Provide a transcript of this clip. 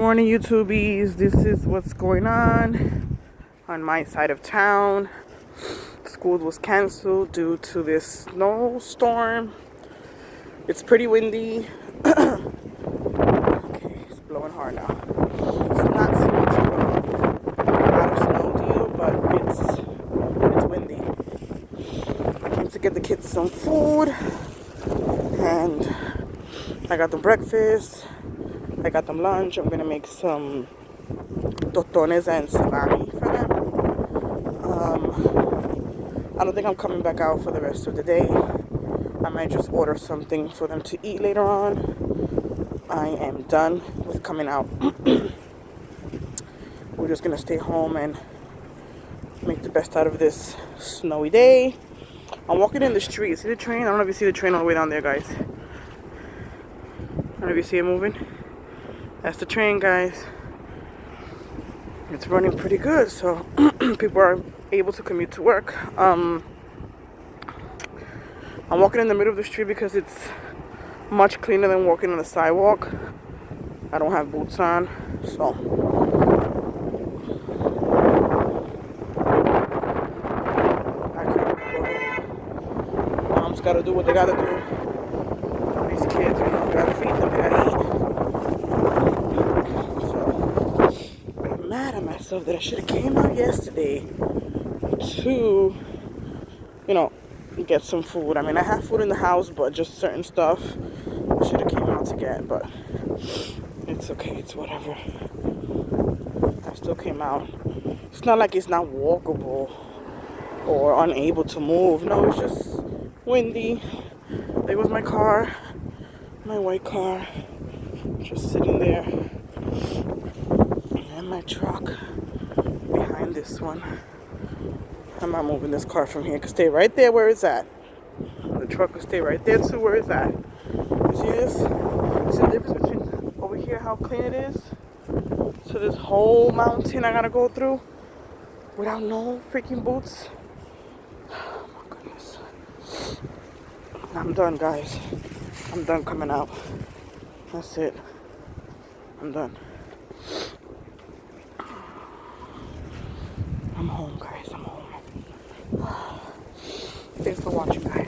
morning, YouTubies. This is what's going on my side of town. School was canceled due to this snowstorm. It's pretty windy. Okay, it's blowing hard now. It's not so much of a snow deal, but it's windy. I came to get the kids some food, and I got them breakfast. I got them lunch. I'm gonna make some tostones and salami for them. I don't think I'm coming back out for the rest of the day. I might just order something for them to eat later on. I am done with coming out. We're just gonna stay home and make the best out of this snowy day. I'm walking in the street. See the train? I don't know if you see the train all the way down there, guys. I don't know if you see it moving. That's the train, guys. It's running pretty good, so people are able to commute to work. I'm walking in the middle of the street because it's much cleaner than walking on the sidewalk. I don't have boots on, so I can't go. Mom's gotta do what they gotta do. These kids, gotta feed them, they gotta eat. Mad at myself that I should have came out yesterday to, get some food. I mean, I have food in the house, but just certain stuff I should have came out to get, but it's okay, it's whatever. I still came out. It's not like it's not walkable or unable to move. No, it's just windy. There was my car, my white car, just sitting there. My truck behind this one. I'm not moving this car from here. It can stay right there where it's at. The truck will stay right there too where it's at. You see this? See the difference between over here how clean it is to this whole mountain I gotta go through without no freaking boots. Oh my goodness. I'm done, guys. I'm done coming out. That's it. I'm done. I'm home, guys. I'm home. Thanks for watching, guys.